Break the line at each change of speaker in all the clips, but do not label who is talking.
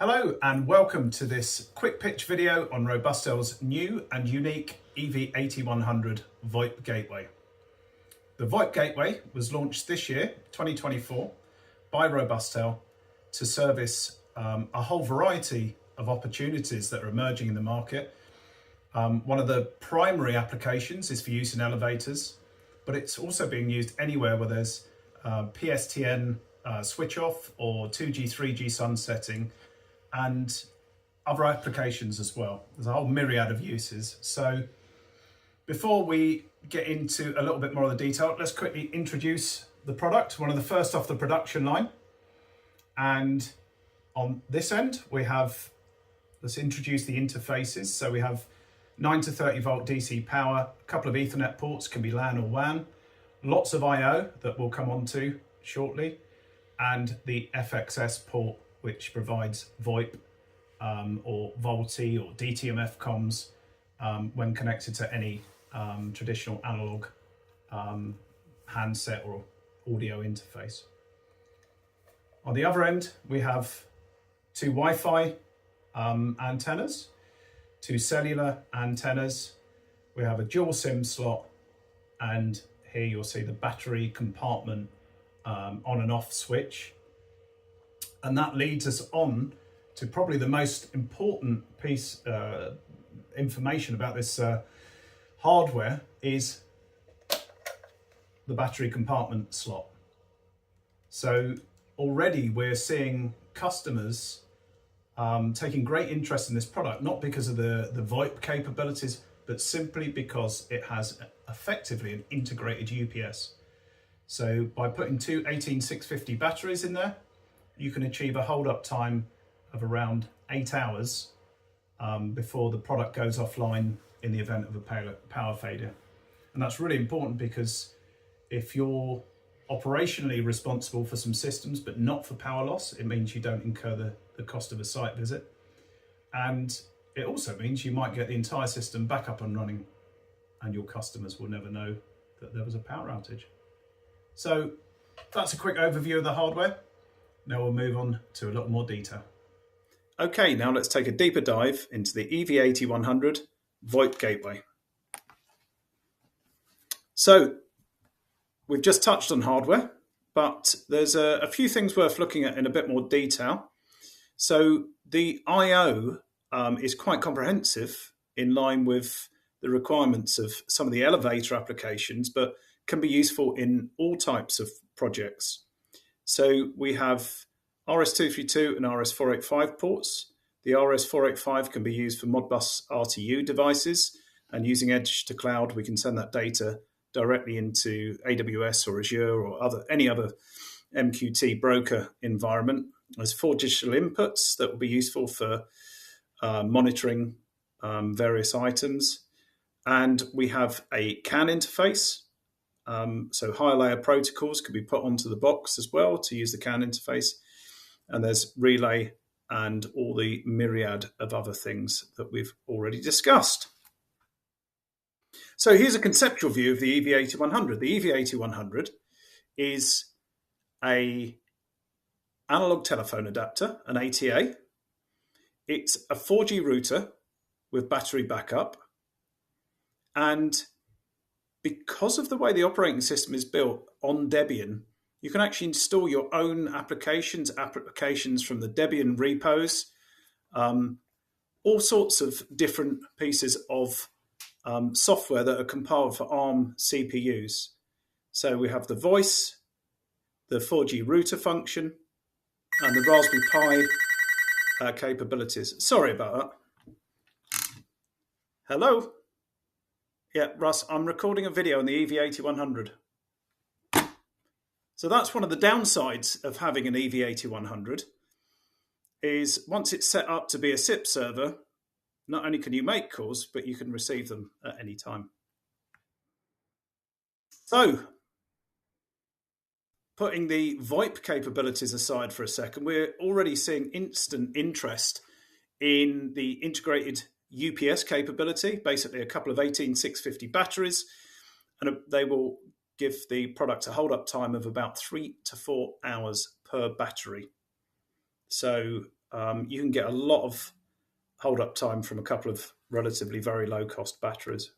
Hello and welcome to this quick pitch video on Robustel's new and unique EV8100 VoLTE gateway. The VoLTE gateway was launched this year, 2024, by Robustel to service a whole variety of opportunities that are emerging in the market. One of the primary applications is for use in elevators, but it's also being used anywhere where there's PSTN switch off or 2G, 3G sunsetting, and other applications as well. There's a whole myriad of uses. So before we get into a little bit more of the detail, let's quickly introduce the product, one of the first off the production line. And on this end, let's introduce the interfaces. So we have 9 to 30 volt DC power, a couple of Ethernet ports, can be LAN or WAN, lots of I/O that we'll come on to shortly, and the FXS port, which provides VoIP or VoLTE or DTMF comms when connected to any traditional analog handset or audio interface. On the other end, we have two Wi-Fi antennas, two cellular antennas. We have a dual SIM slot, and here you'll see the battery compartment on and off switch. And that leads us on to probably the most important piece information about this hardware is the battery compartment slot. So already we're seeing customers taking great interest in this product, not because of the VoIP capabilities, but simply because it has effectively an integrated UPS. So by putting two 18650 batteries in there, you can achieve a hold-up time of around 8 hours before the product goes offline in the event of a power failure. And that's really important because if you're operationally responsible for some systems but not for power loss, it means you don't incur the cost of a site visit. And it also means you might get the entire system back up and running and your customers will never know that there was a power outage. So that's a quick overview of the hardware. Now we'll move on to a lot more detail. Okay, now let's take a deeper dive into the EV8100 VoLTE gateway. So we've just touched on hardware, but there's a few things worth looking at in a bit more detail. So the I/O is quite comprehensive in line with the requirements of some of the elevator applications, but can be useful in all types of projects. So we have RS-232 and RS-485 ports. The RS-485 can be used for Modbus RTU devices, and using edge to cloud, we can send that data directly into AWS or Azure or any other MQT broker environment. There's 4 digital inputs that will be useful for monitoring various items. And we have a CAN interface. So higher layer protocols could be put onto the box as well to use the CAN interface. And there's relay and all the myriad of other things that we've already discussed. So here's a conceptual view of the EV8100. The EV8100 is an analog telephone adapter, an ATA. It's a 4G router with battery backup. And because of the way the operating system is built on Debian, you can actually install your own applications from the Debian repos, all sorts of different pieces of software that are compiled for ARM CPUs. So we have the voice, the 4G router function, and the Raspberry Pi capabilities. Sorry about that. Hello? Yeah, Russ, I'm recording a video on the EV8100. So that's one of the downsides of having an EV8100 is once it's set up to be a SIP server, not only can you make calls, but you can receive them at any time. So putting the VoIP capabilities aside for a second, we're already seeing instant interest in the integrated UPS capability, basically a couple of 18650 batteries, and they will give the product a hold-up time of about 3 to 4 hours per battery. So you can get a lot of hold-up time from a couple of relatively very low-cost batteries.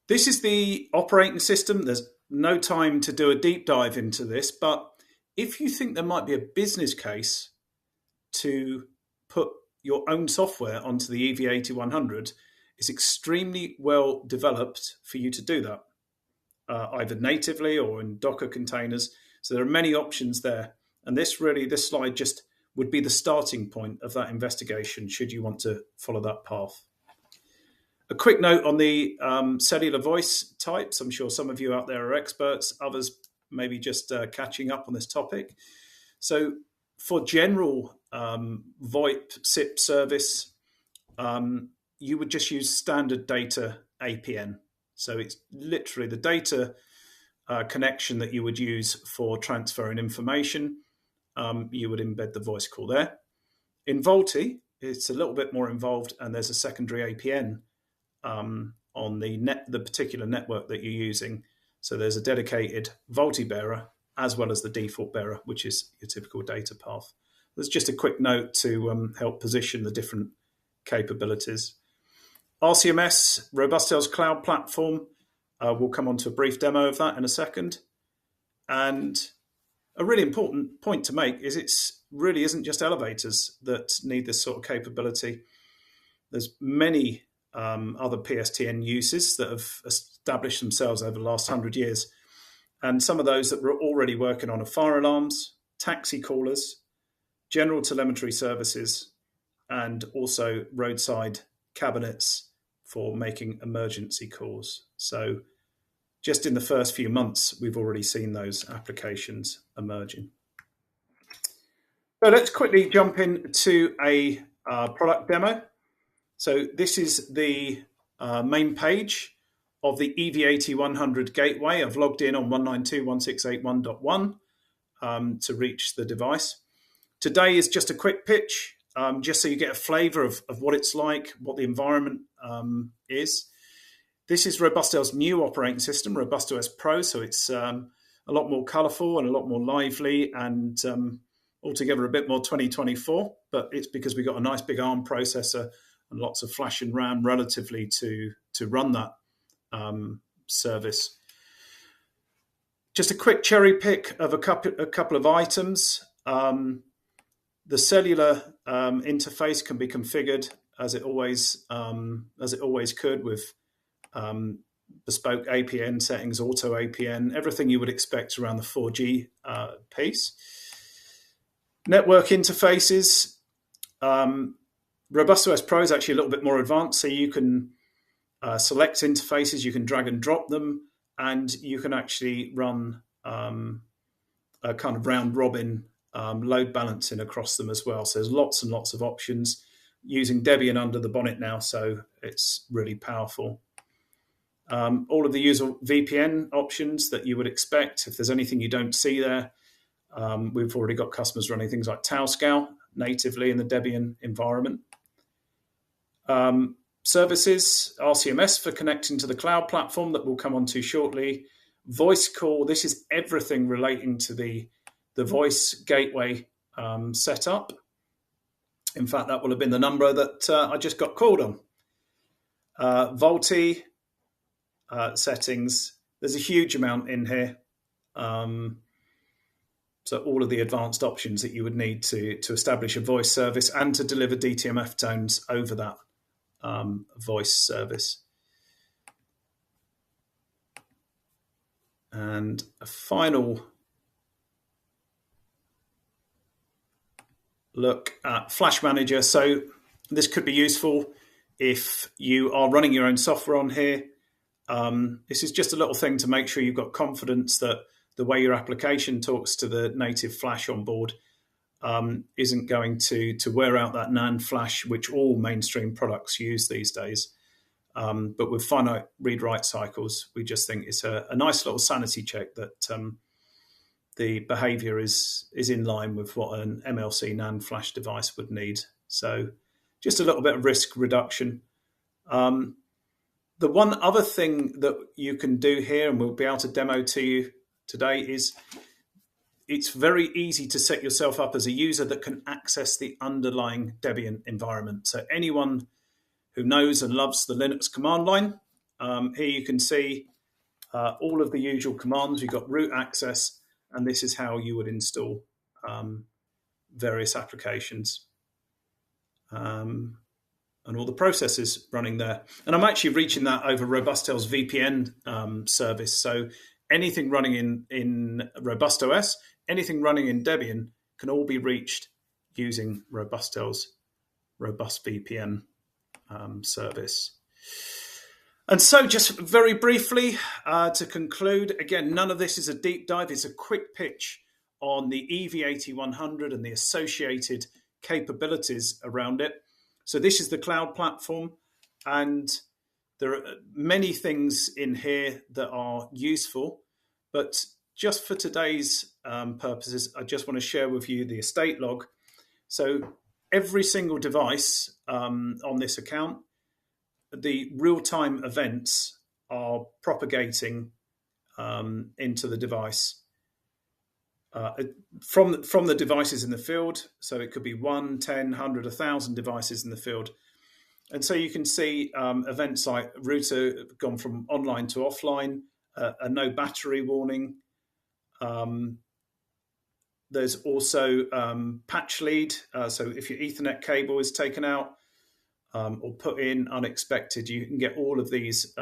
This is the operating system. There's no time to do a deep dive into this, but if you think there might be a business case to put your own software onto the EV8100, it's extremely well developed for you to do that, either natively or in Docker containers. So there are many options there. And this slide just would be the starting point of that investigation, should you want to follow that path. A quick note on the cellular voice types. I'm sure some of you out there are experts, others maybe just catching up on this topic. So for general VoIP SIP service, you would just use standard data APN. So it's literally the data connection that you would use for transferring information. You would embed the voice call there. In VoLTE, it's a little bit more involved, and there's a secondary APN on the particular network that you're using. So there's a dedicated VoLTE bearer as well as the default bearer, which is your typical data path. There's just a quick note to help position the different capabilities. RCMS, Robustel's cloud platform. We'll come on to a brief demo of that in a second. And a really important point to make is it's really isn't just elevators that need this sort of capability. There's many other PSTN uses that have established themselves over the last 100 years. And some of those that were already working on are fire alarms, taxi callers, general telemetry services, and also roadside cabinets for making emergency calls. So just in the first few months, we've already seen those applications emerging. So let's quickly jump into a product demo. So this is the main page of the EV8100 gateway. I've logged in on 192.168.1.1 to reach the device. Today is just a quick pitch, just so you get a flavor of what it's like, what the environment is. This is Robustel's new operating system, Robustel S Pro, so it's a lot more colorful and a lot more lively and altogether a bit more 2024, but it's because we got a nice big ARM processor and lots of flash and RAM relatively to run that service. Just a quick cherry pick of a couple of items. The cellular interface can be configured as it always could with bespoke APN settings, auto APN, everything you would expect around the 4G piece. Network interfaces. Robustel S Pro is actually a little bit more advanced, so you can select interfaces, you can drag and drop them, and you can actually run a kind of round robin load balancing across them as well. So there's lots and lots of options using Debian under the bonnet now, so it's really powerful. All of the usual VPN options that you would expect. If there's anything you don't see there, we've already got customers running things like Tauscal natively in the Debian environment. Services, RCMS for connecting to the cloud platform that we'll come on to shortly. Voice call, this is everything relating to the voice gateway setup. In fact, that will have been the number that I just got called on. VoLTE settings, there's a huge amount in here. So all of the advanced options that you would need to establish a voice service and to deliver DTMF tones over that voice service. And a final look at Flash Manager. So this could be useful if you are running your own software on here. This is just a little thing to make sure you've got confidence that the way your application talks to the native Flash on board isn't going to wear out that NAND flash, which all mainstream products use these days. But with finite read-write cycles, we just think it's a nice little sanity check that the behavior is in line with what an MLC NAND flash device would need. So just a little bit of risk reduction. The one other thing that you can do here, and we'll be able to demo to you today, is it's very easy to set yourself up as a user that can access the underlying Debian environment. So anyone who knows and loves the Linux command line, here you can see all of the usual commands. You've got root access, and this is how you would install various applications and all the processes running there. And I'm actually reaching that over Robustel's VPN service. So anything running in RobustOS, anything running in Debian can all be reached using Robustel's Robust VPN service. And so just very briefly to conclude, again, none of this is a deep dive. It's a quick pitch on the EV8100 and the associated capabilities around it. So this is the cloud platform, and there are many things in here that are useful, but just for today's purposes, I just want to share with you the estate log. So every single device on this account, the real-time events are propagating into the device from the devices in the field. So it could be 1, 10, 100, 1,000 devices in the field. And so you can see events like router gone from online to offline, a no battery warning. There's also patch lead. So if your Ethernet cable is taken out or put in unexpected, you can get all of these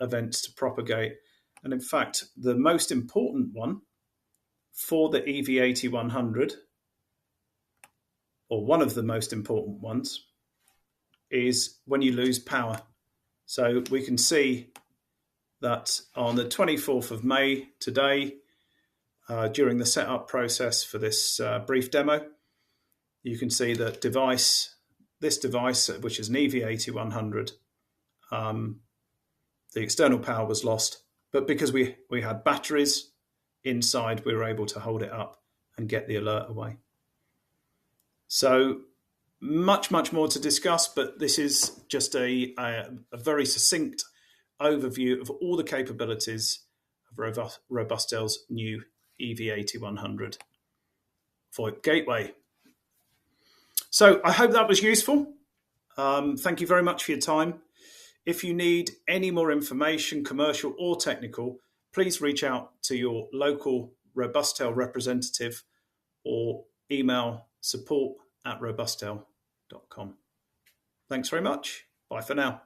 events to propagate. And in fact, the most important one for the EV8100, or one of the most important ones, is when you lose power. So we can see that on the 24th of May today, during the setup process for this brief demo, you can see that this device, which is an EV8100, the external power was lost, but because we had batteries inside, we were able to hold it up and get the alert away. So much more to discuss, but this is just a very succinct overview of all the capabilities of Robustel's new EV8100 VoIP gateway. So I hope that was useful. Thank you very much for your time. If you need any more information, commercial or technical, please reach out to your local Robustel representative or email support@robustel.com. Thanks very much. Bye for now.